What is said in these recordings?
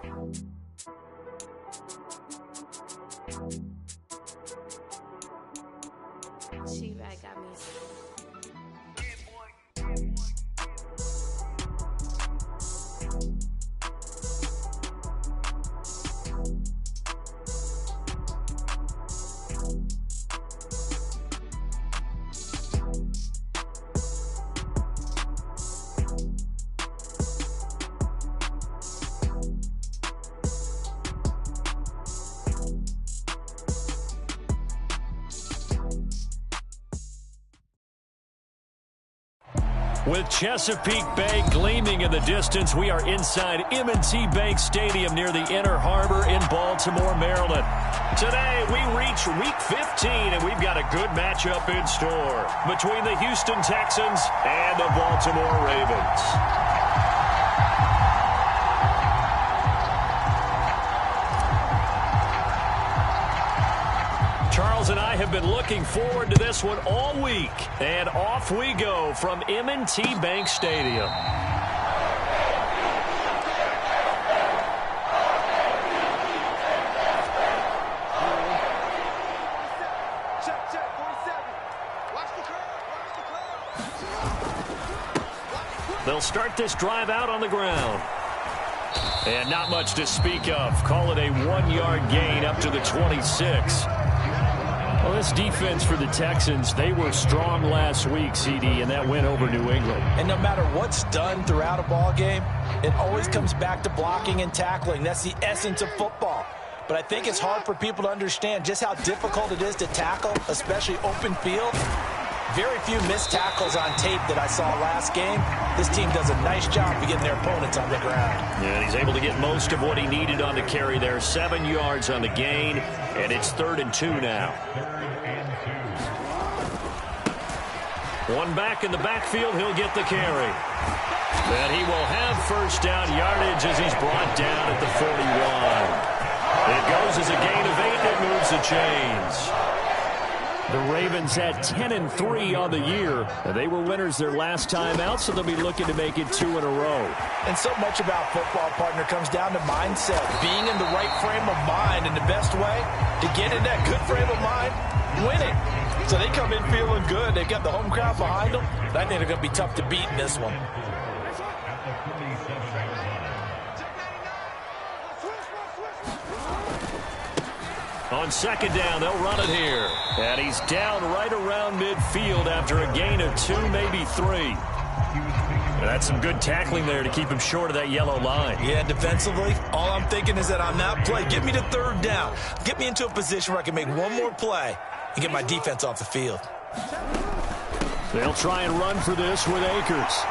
She-Rag got me. With Chesapeake Bay gleaming in the distance, we are inside M&T Bank Stadium near the Inner Harbor in Baltimore, Maryland. Today, we reach Week 15, and we've got a good matchup in store between the Houston Texans and the Baltimore Ravens. Charles and I have been looking forward to this one all week, and off we go from M&T Bank Stadium. They'll start this drive out on the ground. And not much to speak of. Call it a 1-yard gain up to the 26. Well, this defense for the Texans, they were strong last week, CD, and that win over New England. And no matter what's done throughout a ball game, it always comes back to blocking and tackling. That's the essence of football. But I think it's hard for people to understand just how difficult it is to tackle, especially open field. Very few missed tackles on tape that I saw last game. This team does a nice job of getting their opponents on the ground. Yeah, and he's able to get most of what he needed on the carry there. 7 yards on the gain, and it's 3rd and 2 now. One back in the backfield, he'll get the carry. And he will have first down yardage as he's brought down at the 41. It goes as a gain of 8, and it moves the chains. The Ravens had 10-3 on the year. They were winners their last time out, so they'll be looking to make it 2 in a row. And so much about football, partner, comes down to mindset. Being in the right frame of mind, and the best way to get in that good frame of mind, winning. So they come in feeling good. They've got the home crowd behind them. I think they're going to be tough to beat in this one. On second down, they'll run it here. And he's down right around midfield after a gain of 2, maybe 3. And that's some good tackling there to keep him short of that yellow line. Yeah, defensively, all I'm thinking is that on that play, get me to 3rd down. Get me into a position where I can make one more play and get my defense off the field. They'll try and run for this with Akers.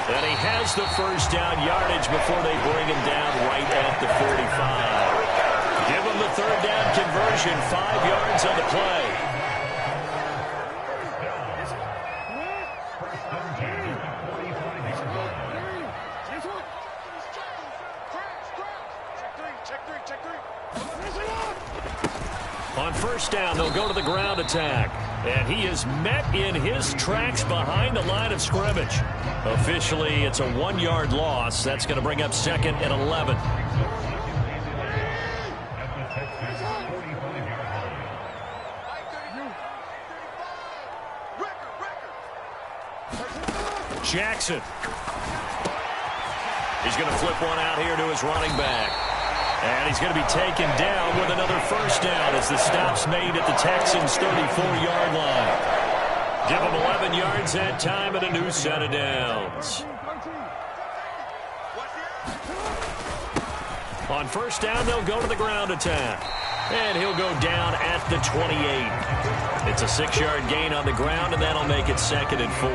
And he has the first down yardage before they bring him down right at the 45. Give him the 3rd down conversion, 5 yards on the play. On first down, they'll go to the ground attack. And he is met in his tracks behind the line of scrimmage. Officially, it's a 1-yard loss. That's going to bring up 2nd and 11. Jackson. He's going to flip one out here to his running back. And he's going to be taken down with another first down as the stop's made at the Texans' 34-yard line. Give him 11 yards that time and a new set of downs. On first down, they'll go to the ground attack. And he'll go down at the 28. It's a 6-yard gain on the ground, and that'll make it 2nd and 4.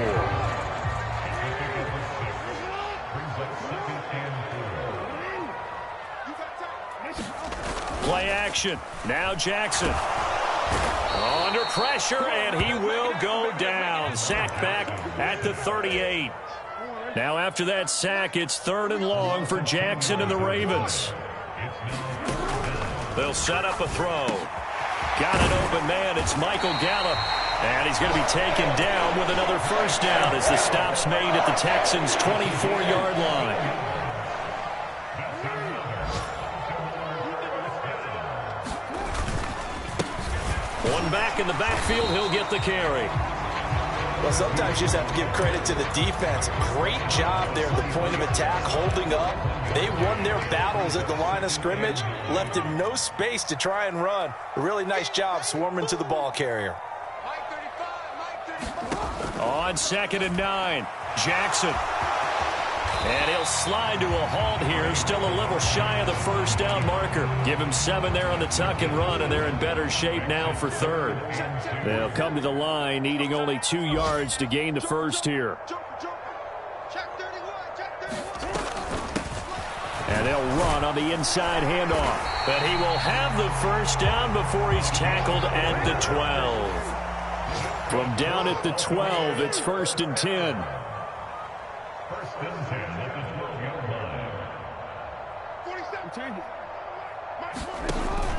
Play action. Now Jackson. Under pressure, and he will go down. Sacked back at the 38. Now after that sack, it's 3rd and long for Jackson and the Ravens. They'll set up a throw. Got an open man. It's Michael Gallup. And he's going to be taken down with another first down as the stop's made at the Texans' 24-yard line. One back in the backfield, he'll get the carry. Well, sometimes you just have to give credit to the defense. Great job there at the point of attack, holding up. They won their battles at the line of scrimmage, left him no space to try and run. A really nice job swarming to the ball carrier. On 2nd and 9, Jackson. And he'll slide to a halt here, still a little shy of the first down marker. Give him 7 there on the tuck and run, and they're in better shape now for 3rd. They'll come to the line, needing only 2 yards to gain the first here. And they'll run on the inside handoff. But he will have the first down before he's tackled at the 12. From down at the 12, it's 1st and 10.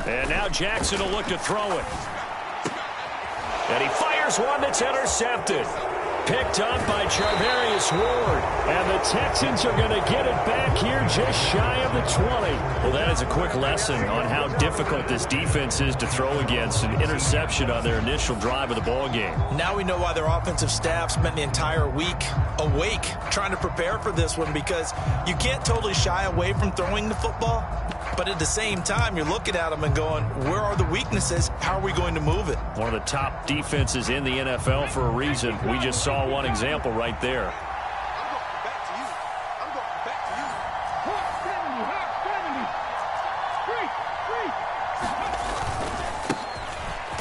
And now Jackson will look to throw it. And he fires one that's intercepted. Picked up by Charvarius Ward. And the Texans are going to get it back here just shy of the 20. Well, that is a quick lesson on how difficult this defense is to throw against. An interception on their initial drive of the ball game. Now we know why their offensive staff spent the entire week awake trying to prepare for this one, because you can't totally shy away from throwing the football. But at the same time, you're looking at them and going, where are the weaknesses? How are we going to move it? One of the top defenses in the NFL for a reason. We just saw one example right there.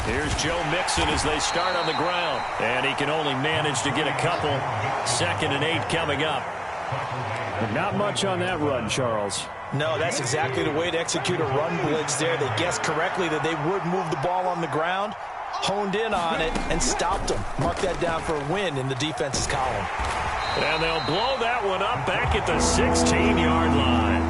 Here's Joe Mixon as they start on the ground. And he can only manage to get a couple. 2nd and 8 coming up. But not much on that run, Charles. No, that's exactly the way to execute a run blitz there. They guessed correctly that they would move the ball on the ground, honed in on it, and stopped them. Mark that down for a win in the defense's column. And they'll blow that one up back at the 16-yard line.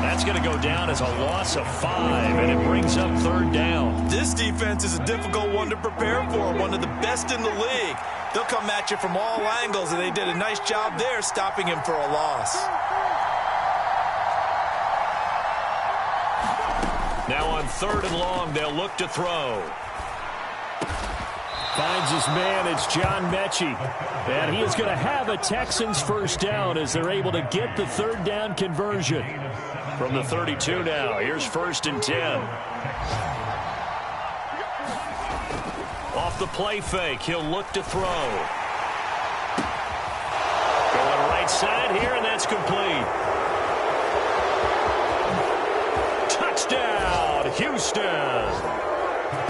That's going to go down as a loss of 5, and it brings up 3rd down. This defense is a difficult one to prepare for, one of the best in the league. They'll come at you from all angles, and they did a nice job there stopping him for a loss. Now on 3rd and long, they'll look to throw. Finds his man, it's John Mechie. And he is going to have a Texans first down as they're able to get the 3rd down conversion. From the 32 now, here's 1st and 10. Off the play fake, he'll look to throw. Going right side here, and that's complete. Touchdown, Houston.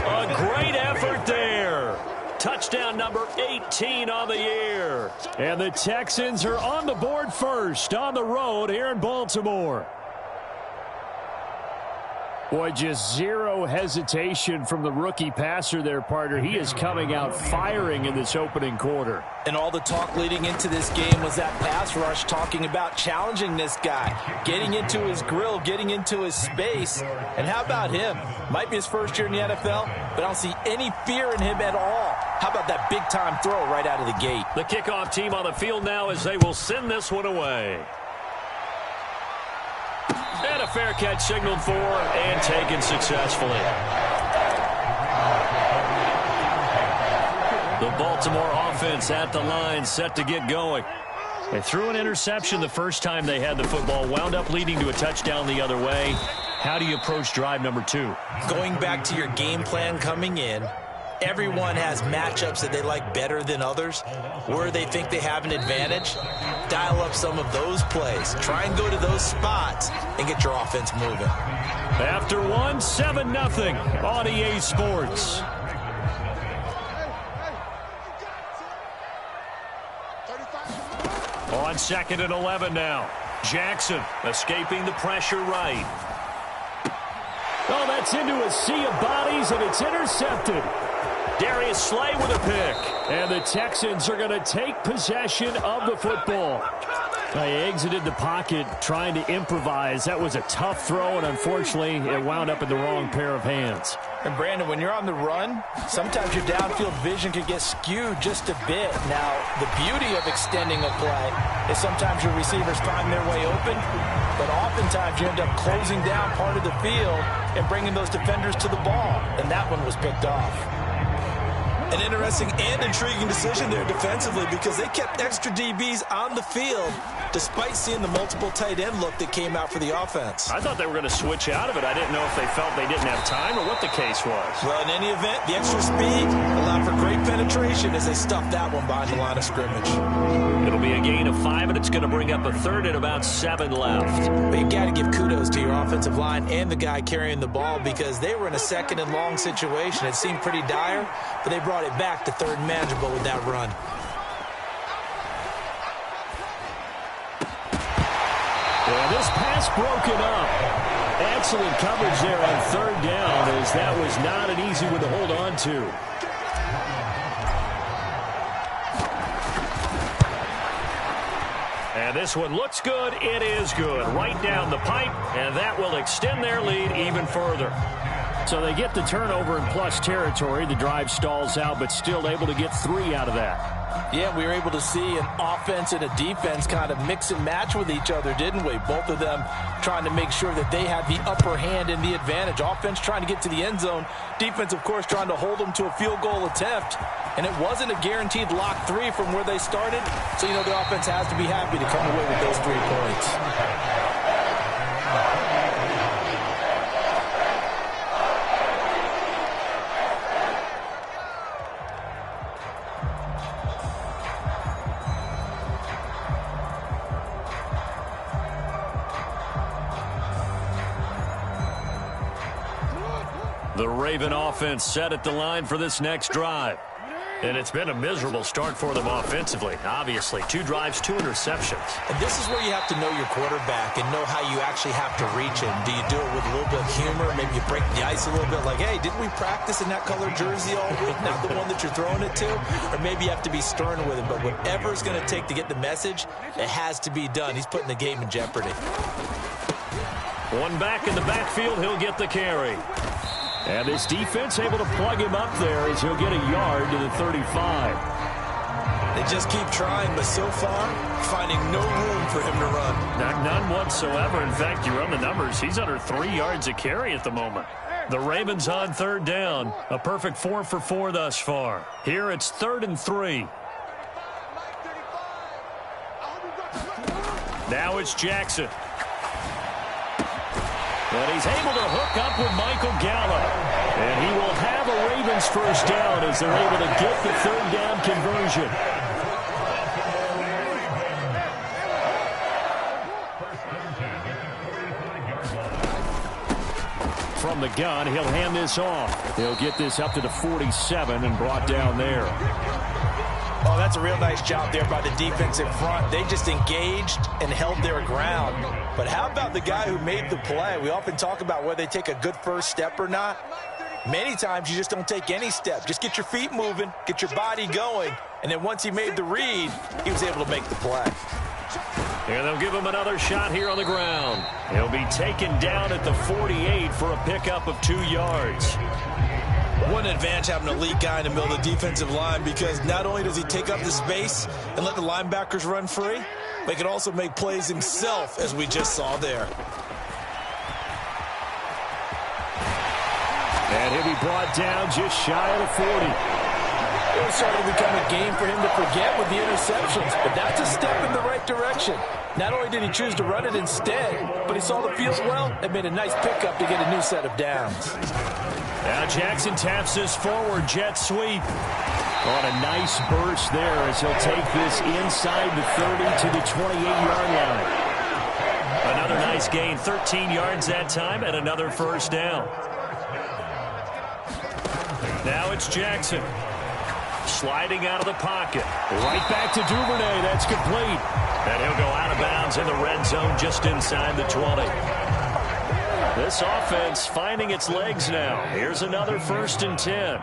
A great effort there. Touchdown number 18 on the year. And the Texans are on the board first on the road here in Baltimore. Boy, just zero hesitation from the rookie passer there, partner. He is coming out firing in this opening quarter. And all the talk leading into this game was that pass rush, talking about challenging this guy, getting into his grill, getting into his space. And how about him? Might be his first year in the NFL, but I don't see any fear in him at all. How about that big-time throw right out of the gate? The kickoff team on the field now as they will send this one away. And a fair catch signaled for and taken successfully. The Baltimore offense at the line, set to get going. They threw an interception the first time they had the football, wound up leading to a touchdown the other way. How do you approach drive number 2? Going back to your game plan coming in, everyone has matchups that they like better than others. Where they think they have an advantage, dial up some of those plays. Try and go to those spots and get your offense moving. After one, 7-0 on EA Sports. On 2nd and 11 now. Jackson escaping the pressure right. Oh, that's into a sea of bodies, and it's intercepted. Darius Slay with a pick. And the Texans are going to take possession of the football. They exited the pocket trying to improvise. That was a tough throw, and unfortunately, it wound up in the wrong pair of hands. And, Brandon, when you're on the run, sometimes your downfield vision can get skewed just a bit. Now, the beauty of extending a play is sometimes your receivers find their way open, but oftentimes you end up closing down part of the field and bringing those defenders to the ball, and that one was picked off. An interesting and intriguing decision there defensively because they kept extra DBs on the field despite seeing the multiple tight end look that came out for the offense. I thought they were going to switch out of it. I didn't know if they felt they didn't have time or what the case was. Well, in any event, the extra speed allowed for great penetration as they stuffed that one behind the line of scrimmage. It'll be a gain of 5, and it's going to bring up a third and about 7 left. But you got to give kudos to your offensive line and the guy carrying the ball because they were in a second and long situation. It seemed pretty dire, but they brought it back to third and manageable with that run. Yeah, this pass broken up. Excellent coverage there on third down as that was not an easy one to hold on to. And this one looks good. It is good. Right down the pipe, and that will extend their lead even further. So they get the turnover in plus territory. The drive stalls out, but still able to get 3 out of that. Yeah, we were able to see an offense and a defense kind of mix and match with each other, didn't we? Both of them trying to make sure that they had the upper hand and the advantage. Offense trying to get to the end zone. Defense, of course, trying to hold them to a field goal attempt. And it wasn't a guaranteed lock 3 from where they started. So, you know, the offense has to be happy to come away with those 3 points. The Raven offense set at the line for this next drive. And it's been a miserable start for them offensively. Obviously, 2 drives, 2 interceptions. And this is where you have to know your quarterback and know how you actually have to reach him. Do you do it with a little bit of humor? Maybe you break the ice a little bit like, hey, didn't we practice in that color jersey all week? Not the one that you're throwing it to? Or maybe you have to be stern with him. But whatever it's going to take to get the message, it has to be done. He's putting the game in jeopardy. One back in the backfield, he'll get the carry. And this defense able to plug him up there as he'll get a yard to the 35. They just keep trying, but so far, finding no room for him to run. None whatsoever. In fact, you run the numbers. He's under 3 yards a carry at the moment. The Ravens on third down. A perfect 4 for 4 thus far. Here it's 3rd and 3. Now it's Jackson. But he's able to hook up with Michael Gallup. And he will have a Ravens first down as they're able to get the third down conversion. From the gun, he'll hand this off. He'll get this up to the 47 and brought down there. Oh, that's a real nice job there by the defensive front. They just engaged and held their ground. But how about the guy who made the play? We often talk about whether they take a good first step or not. Many times you just don't take any step. Just get your feet moving, get your body going, and then once he made the read, he was able to make the play. And they'll give him another shot here on the ground. He'll be taken down at the 48 for a pickup of 2 yards. What an advantage having an elite guy in the middle of the defensive line because not only does he take up the space and let the linebackers run free, but he can also make plays himself, as we just saw there. And he'll be brought down just shy of the 40. It was starting to become a game for him to forget with the interceptions, but that's a step in the right direction. Not only did he choose to run it instead, but he saw the field well and made a nice pickup to get a new set of downs. Now Jackson taps this forward jet sweep. On a nice burst there as he'll take this inside the 30 to the 28-yard line. Another nice gain, 13 yards that time, and another first down. Now it's Jackson. Sliding out of the pocket. Right back to Duvernay. That's complete. And he'll go out of bounds in the red zone just inside the 20. This offense finding its legs now. Here's another 1st and 10.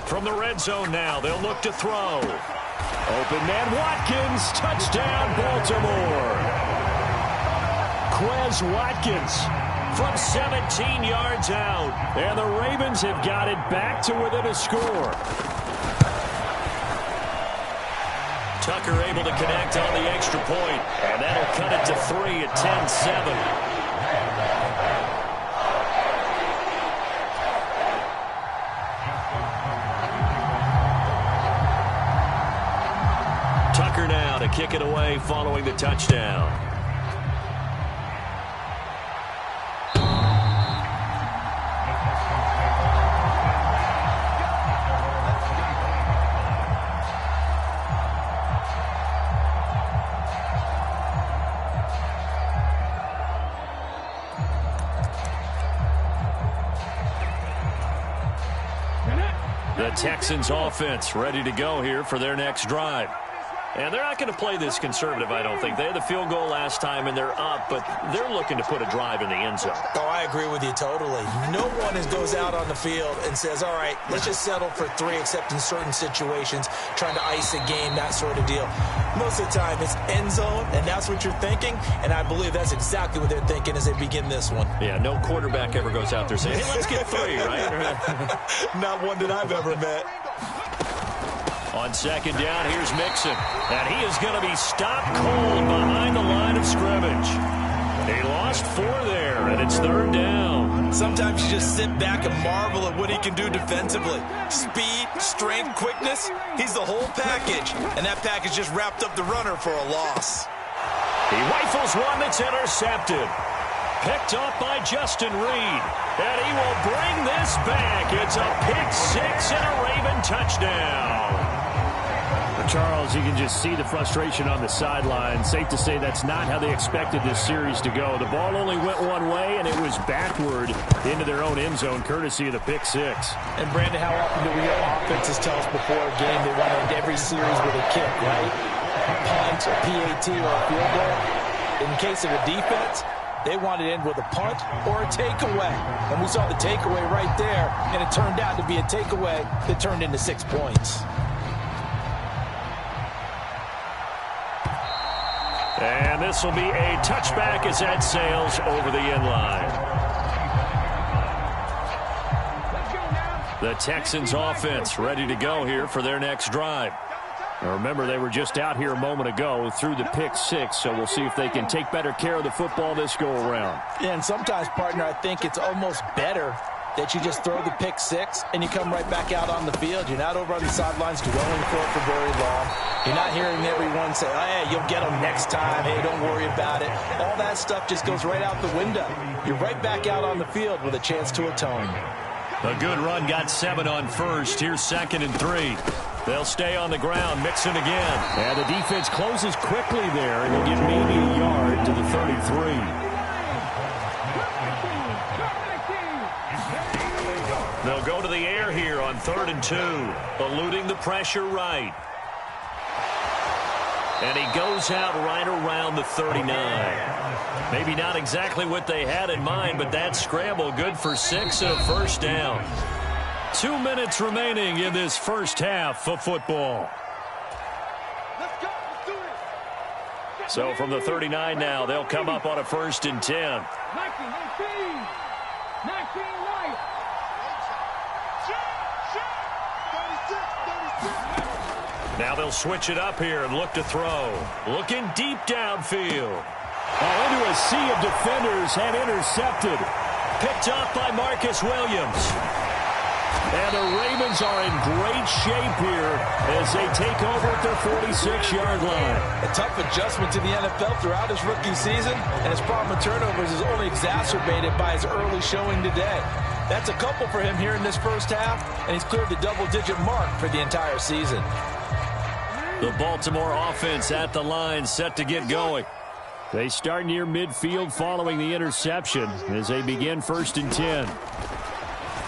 From the red zone now, they'll look to throw. Open man Watkins. Touchdown, Baltimore. Quez Watkins from 17 yards out. And the Ravens have got it back to within a score. Tucker able to connect on the extra point, and that'll cut it to 3 at 10-7. kick it away following the touchdown. The Texans offense ready to go here for their next drive. And they're not going to play this conservative, I don't think. They had the field goal last time, and they're up, but they're looking to put a drive in the end zone. Oh, I agree with you totally. No one goes out on the field and says, all right, let's just settle for 3, except in certain situations, trying to ice a game, that sort of deal. Most of the time, it's end zone, and that's what you're thinking, and I believe that's exactly what they're thinking as they begin this one. Yeah, no quarterback ever goes out there saying, hey, let's get 3, right? Not one that I've ever met. On second down, here's Mixon. And he is going to be stopped cold behind the line of scrimmage. He lost 4 there, and it's 3rd down. Sometimes you just sit back and marvel at what he can do defensively. Speed, strength, quickness, he's the whole package. And that package just wrapped up the runner for a loss. He rifles one that's intercepted. Picked up by Justin Reed. And he will bring this back. It's a pick 6 and a Raven touchdown. Charles, you can just see the frustration on the sideline. Safe to say that's not how they expected this series to go. The ball only went one way, and it was backward into their own end zone, courtesy of the pick 6. And, Brandon, how often do we hear offenses tell us before a game they want to end every series with a kick, right? A punt, a PAT, or a field goal. In case of a defense, they want it in with a punt or a takeaway. And we saw the takeaway right there, and it turned out to be a takeaway that turned into 6 points. And this will be a touchback as that sails over the end line. The Texans offense ready to go here for their next drive. Now remember, they were just out here a moment ago through the pick 6, so we'll see if they can take better care of the football this go-around. Yeah, and sometimes, partner, I think it's almost better that you just throw the pick 6 and you come right back out on the field. You're not over on the sidelines dwelling for it for very long. You're not hearing everyone say, oh, hey, you'll get them next time. Hey, don't worry about it. All that stuff just goes right out the window. You're right back out on the field with a chance to atone. A good run got 7 on first. Here's 2nd and 3. They'll stay on the ground, Mixon again. And the defense closes quickly there, and he'll get maybe a yard to the 33. They'll go to the air here on 3rd and 2, eluding the pressure right. And he goes out right around the 39. Maybe not exactly what they had in mind, but that scramble good for 6 and a first down. 2 minutes remaining in this first half of football. So from the 39 now, they'll come up on a 1st and 10. Now they'll switch it up here and look to throw. Looking deep downfield. Into a sea of defenders and intercepted. Picked up by Marcus Williams. And the Ravens are in great shape here as they take over at their 46-yard line. A tough adjustment to the NFL throughout his rookie season, and his problem with turnovers is only exacerbated by his early showing today. That's a couple for him here in this first half, and he's cleared the double-digit mark for the entire season. The Baltimore offense at the line, set to get going. They start near midfield following the interception as they begin 1st and 10.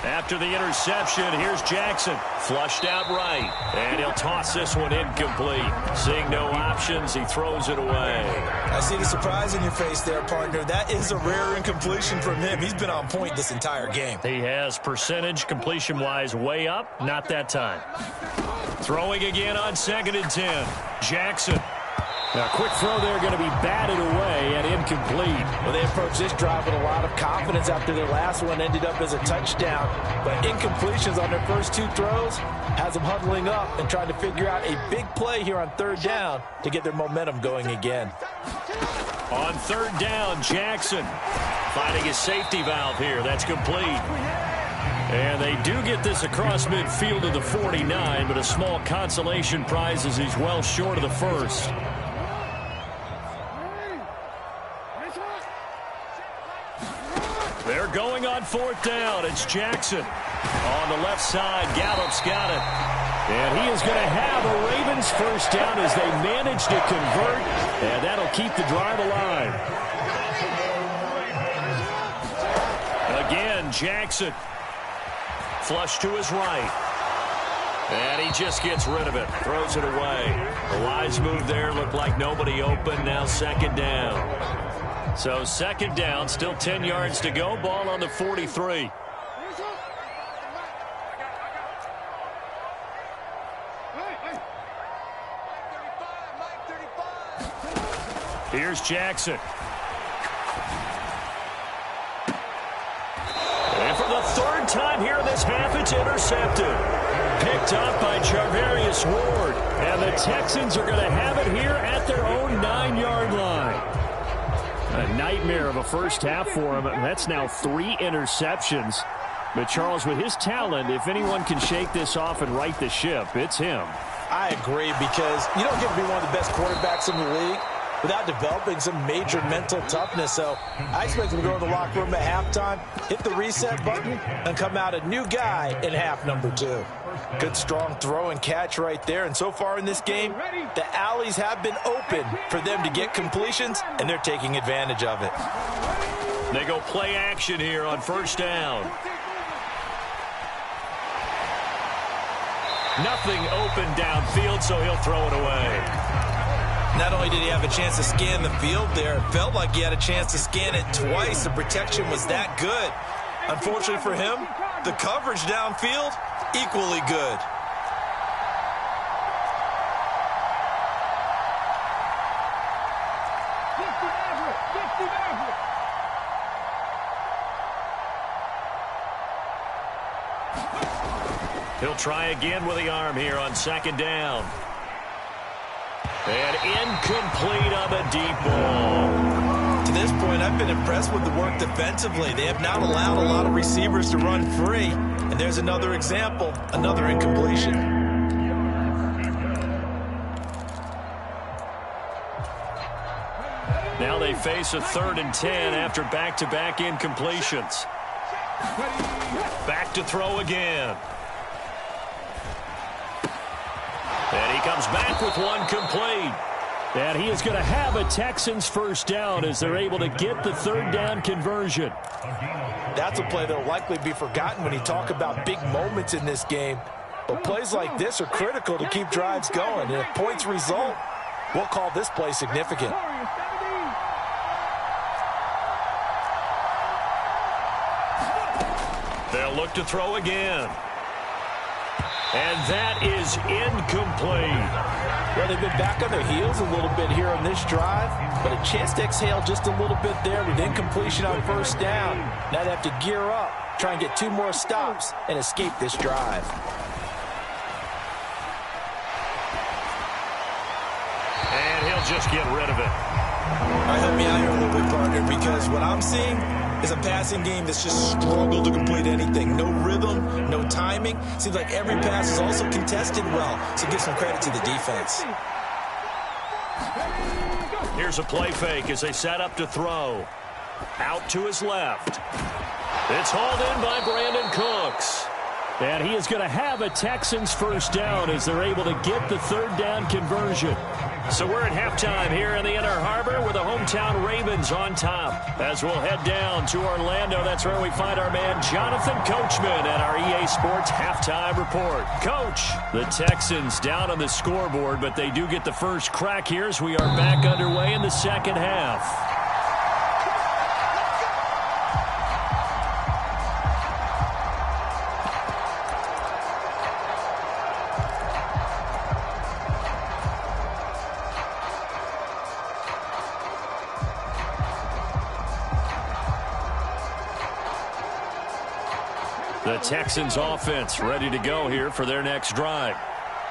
After the interception, here's Jackson. Flushed out right. And he'll toss this one incomplete. Seeing no options, he throws it away. I see the surprise in your face there, partner. That is a rare incompletion from him. He's been on point this entire game. He has percentage completion-wise way up. Not that time. Throwing again on 2nd and 10. Jackson. Now, quick throw there going to be batted away and incomplete. Well, they approached this drive with a lot of confidence after their last one ended up as a touchdown. But incompletions on their first 2 throws has them huddling up and trying to figure out a big play here on 3rd down to get their momentum going again. On 3rd down, Jackson finding his safety valve here. That's complete. And they do get this across midfield to the 49, but a small consolation prize as he's well short of the first. They're going on 4th down. It's Jackson. On the left side, Gallup's got it. And he is going to have a Ravens first down as they manage to convert, and that'll keep the drive alive. Again, Jackson. Flush to his right. And he just gets rid of it. Throws it away. The wise move there. Looked like nobody open. Now 2nd down. So 2nd down. Still 10 yards to go. Ball on the 43. Here's Jackson. And for the 3rd time here in this half, it's intercepted. Picked up by Charvarius Ward. And the Texans are going to have it here at their own 9-yard line. A nightmare of a first half for him. That's now 3 interceptions. But Charles, with his talent, if anyone can shake this off and right the ship, it's him. I agree, because you don't get to be one of the best quarterbacks in the league without developing some major mental toughness. So I expect him to go in the locker room at halftime, hit the reset button, and come out a new guy in half number 2. Good strong throw and catch right there. And so far in this game, the alleys have been open for them to get completions, and they're taking advantage of it. They go play action here on 1st down. Nothing open downfield, so he'll throw it away. Not only did he have a chance to scan the field there, it felt like he had a chance to scan it twice. The protection was that good. Unfortunately for him, the coverage downfield, equally good. He'll try again with the arm here on 2nd down. And incomplete on the deep ball. To this point, I've been impressed with the work defensively. They have not allowed a lot of receivers to run free. And there's another example, another incompletion. Now they face a 3rd and 10 after back-to-back incompletions. Back to throw again. And he comes back with one complete. And he is going to have a Texans first down as they're able to get the 3rd down conversion. That's a play that will likely be forgotten when you talk about big moments in this game. But plays like this are critical to keep drives going. And if points result, we'll call this play significant. They'll look to throw again. And that is incomplete. Well, they've been back on their heels a little bit here on this drive, but a chance to exhale just a little bit there with incompletion on 1st down. Now they have to gear up, try and get 2 more stops, and escape this drive. And he'll just get rid of it. All right, help me out here a little bit, partner, because what I'm seeing is a passing game that's just struggled to complete anything. No rhythm, no timing. Seems like every pass is also contested well, so give some credit to the defense. Here's a play fake as they set up to throw. Out to his left. It's hauled in by Brandon Cooks. And he is going to have a Texans first down as they're able to get the 3rd down conversion. So we're at halftime here in the Inner Harbor with the hometown Ravens on top. As we'll head down to Orlando, that's where we find our man Jonathan Coachman at our EA Sports Halftime Report. Coach, the Texans down on the scoreboard, but they do get the first crack here as we are back underway in the 2nd half. The Texans offense ready to go here for their next drive.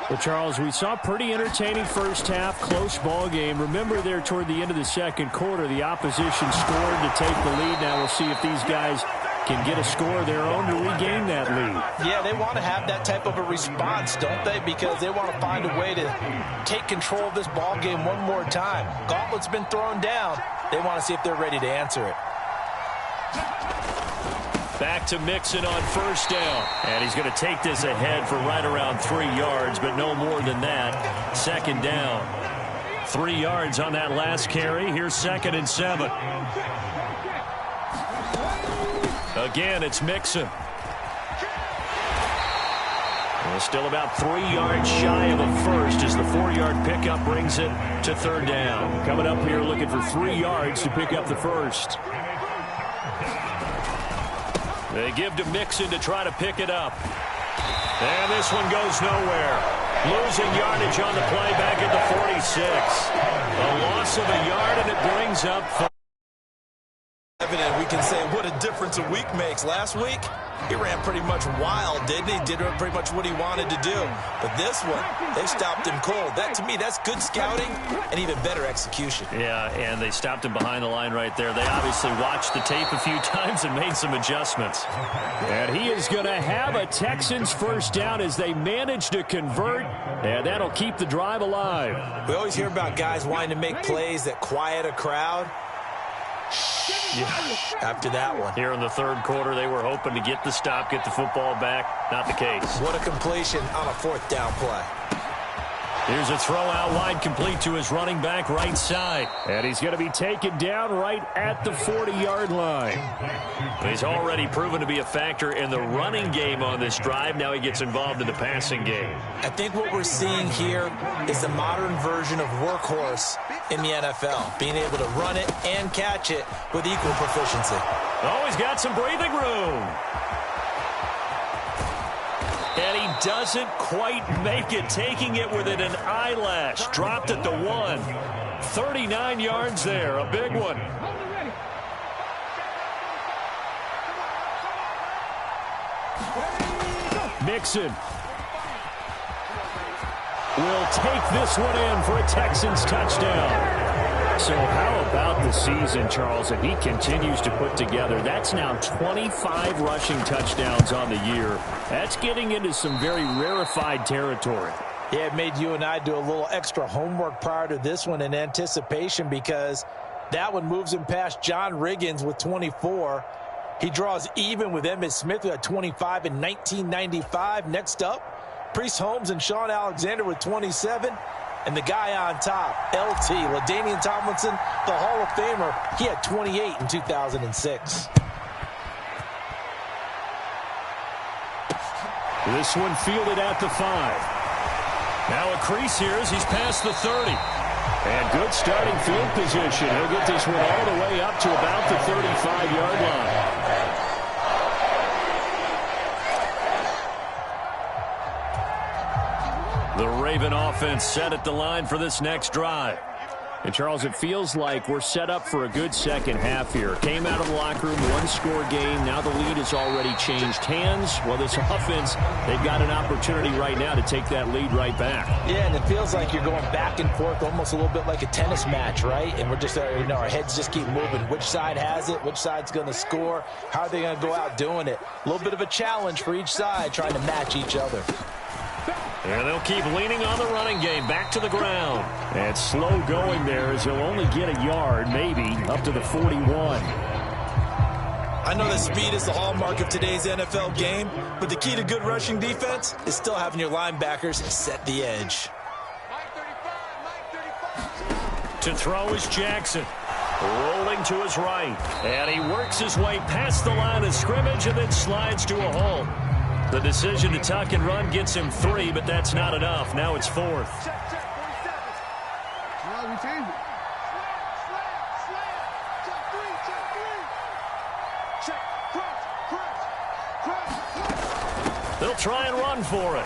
Well, Charles, we saw a pretty entertaining first half, close ball game. Remember there toward the end of the 2nd quarter, the opposition scored to take the lead. Now we'll see if these guys can get a score of their own to regain that lead. Yeah, they want to have that type of a response, don't they? Because they want to find a way to take control of this ball game one more time. Gauntlet's been thrown down. They want to see if they're ready to answer it. Back to Mixon on first down. And he's going to take this ahead for right around 3 yards, but no more than that. Second down. 3 yards on that last carry. Here's 2nd and 7. Again, it's Mixon. Well, still about 3 yards shy of a first as the 4-yard pickup brings it to 3rd down. Coming up here looking for 3 yards to pick up the first. They give to Mixon to try to pick it up. And this one goes nowhere. Losing yardage on the play back at the 46. A loss of a yard, and it brings up... Evident, we can say what a difference a week makes. Last week, he ran pretty much wild, didn't he? Did pretty much what he wanted to do. But this one, they stopped him cold. That, to me, that's good scouting and even better execution. Yeah, and they stopped him behind the line right there. They obviously watched the tape a few times and made some adjustments. And he is going to have a Texans first down as they manage to convert, and that'll keep the drive alive. We always hear about guys wanting to make plays that quiet a crowd. Yeah. After that one. Here in the 3rd quarter, they were hoping to get the stop, get the football back. Not the case. What a completion on a 4th down play. Here's a throw out wide, complete to his running back right side. And he's going to be taken down right at the 40-yard line. He's already proven to be a factor in the running game on this drive. Now he gets involved in the passing game. I think what we're seeing here is the modern version of workhorse in the NFL. Being able to run it and catch it with equal proficiency. Oh, he's got some breathing room. And he doesn't quite make it, taking it within an eyelash. Dropped at the 1. 39 yards there, a big one. Mixon will take this one in for a Texans touchdown. So how about the season, Charles, that he continues to put together? That's now 25 rushing touchdowns on the year. That's getting into some very rarefied territory. Yeah, it made you and I do a little extra homework prior to this one in anticipation, because that one moves him past John Riggins with 24. He draws even with Emmitt Smith, who had 25 in 1995. Next up, Priest Holmes and Sean Alexander with 27. And the guy on top, LT, LaDainian Tomlinson, the Hall of Famer, he had 28 in 2006. This one fielded at the 5. Now a crease here as he's past the 30. And good starting field position. He'll get this one all the way up to about the 35-yard line. The Raven offense set at the line for this next drive. And, Charles, it feels like we're set up for a good second half here. Came out of the locker room, one-score game. Now the lead has already changed hands. Well, this offense, they've got an opportunity right now to take that lead right back. Yeah, and it feels like you're going back and forth, almost a little bit like a tennis match, right? And we're just, our heads just keep moving. Which side has it? Which side's going to score? How are they going to go out doing it? A little bit of a challenge for each side, trying to match each other. And they'll keep leaning on the running game, back to the ground. And slow going there as he'll only get a yard, maybe, up to the 41. I know that speed is the hallmark of today's NFL game, but the key to good rushing defense is still having your linebackers set the edge. To throw is Jackson. Rolling to his right. And he works his way past the line of scrimmage and then slides to a halt. The decision to tuck and run gets him 3, but that's not enough. Now it's 4th. They'll try and run for it.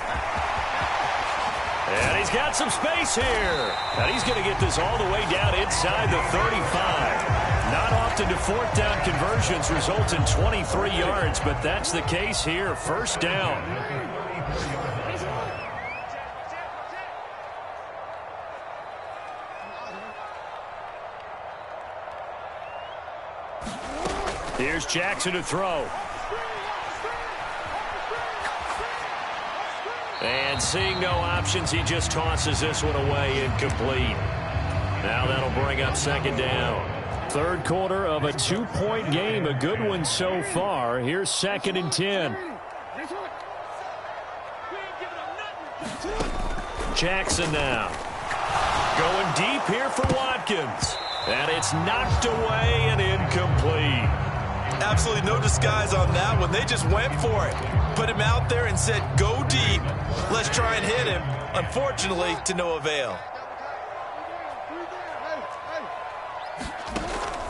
And he's got some space here. And he's going to get this all the way down inside the 35. Not often do 4th down conversions result in 23 yards, but that's the case here. 1st down. Here's Jackson to throw. And seeing no options, he just tosses this one away, incomplete. Now that'll bring up 2nd down. Third quarter of a 2-point game. A good one so far. Here's 2nd and 10. Jackson now. Going deep here for Watkins. And it's knocked away and incomplete. Absolutely no disguise on that one. They just went for it. Put him out there and said, go deep. Let's try and hit him. Unfortunately, to no avail.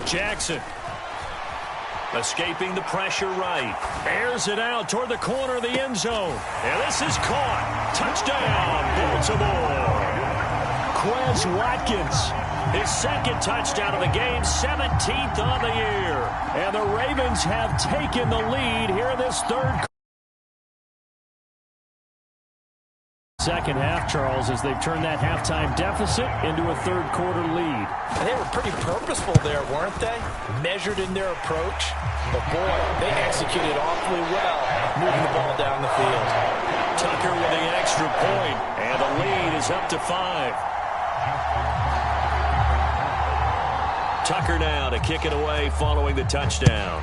Jackson. Escaping the pressure right. Airs it out toward the corner of the end zone. And this is caught. Touchdown, Baltimore. Quez Watkins. His 2nd touchdown of the game, 17th on the year. And the Ravens have taken the lead here in this third quarter. Second half, Charles, as they've turned that halftime deficit into a third quarter lead. And they were pretty purposeful there, weren't they? Measured in their approach. But boy, they executed awfully well, moving the ball down the field. Tucker with the extra point, and the lead is up to 5. Tucker now to kick it away following the touchdown.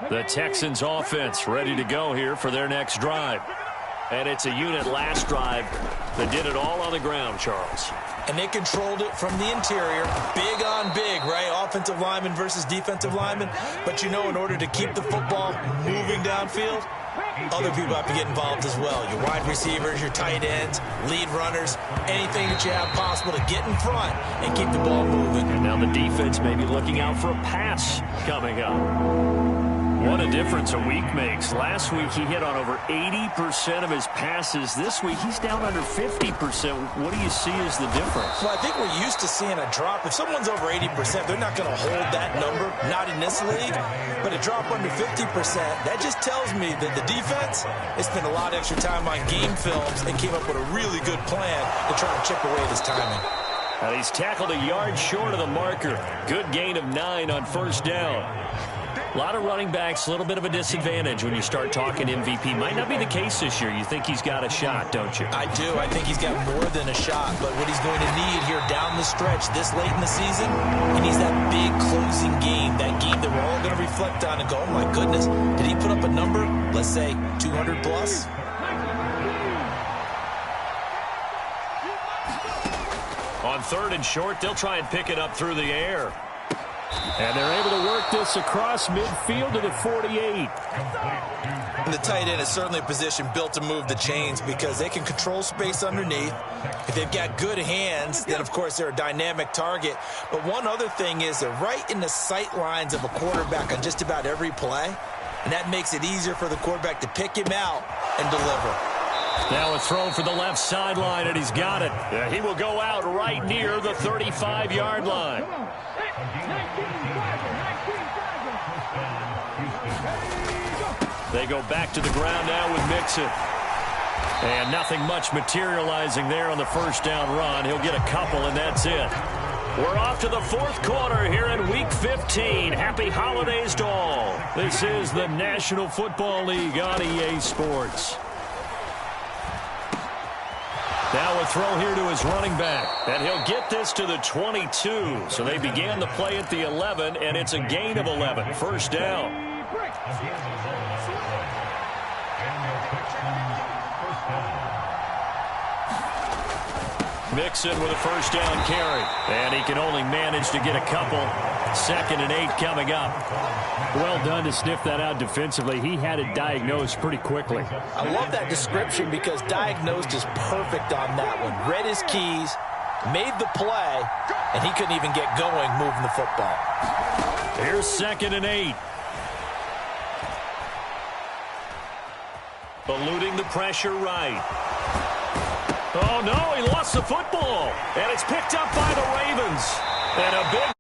The Texans offense ready to go here for their next drive. And it's a unit last drive that did it all on the ground, Charles. And they controlled it from the interior. Big on big, right? Offensive lineman versus defensive lineman. But you know, in order to keep the football moving downfield, other people have to get involved as well. Your wide receivers, your tight ends, lead runners, anything that you have possible to get in front and keep the ball moving. And now the defense may be looking out for a pass coming up. What a difference a week makes. Last week he hit on over 80% of his passes. This week he's down under 50%. What do you see as the difference? Well, I think we're used to seeing a drop. If someone's over 80%, they're not going to hold that number, not in this league. But a drop under 50%, that just tells me that the defense has spent a lot of extra time on game films and came up with a really good plan to try and chip away at his timing. And he's tackled a yard short of the marker. Good gain of 9 on first down. A lot of running backs, a little bit of a disadvantage when you start talking MVP. Might not be the case this year. You think he's got a shot, don't you? I do. I think he's got more than a shot. But what he's going to need here down the stretch this late in the season, he needs that big closing game, that game that we're all going to reflect on and go, oh, my goodness, did he put up a number, let's say 200 plus? On 3rd and short, they'll try and pick it up through the air. And they're able to work this across midfield to the 48. The tight end is certainly a position built to move the chains because they can control space underneath. If they've got good hands, then, of course, they're a dynamic target. But one other thing is they're right in the sight lines of a quarterback on just about every play. And that makes it easier for the quarterback to pick him out and deliver. Now a throw for the left sideline, and he's got it. Yeah, he will go out right near the 35-yard line. They go back to the ground now with Mixon. And nothing much materializing there on the first down run. He'll get a couple, and that's it. We're off to the 4th quarter here in Week 15. Happy holidays to all. This is the National Football League on EA Sports. Now a throw here to his running back, and he'll get this to the 22. So they began the play at the 11, and it's a gain of 11. First down. Mixon with a first down carry, and he can only manage to get a couple. 2nd and 8 coming up. Well done to sniff that out defensively. He had it diagnosed pretty quickly. I love that description because diagnosed is perfect on that one. Read his keys, made the play, and he couldn't even get going moving the football. Here's 2nd and 8. Eluding the pressure right. Oh, no, he lost the football. And it's picked up by the Ravens. And a big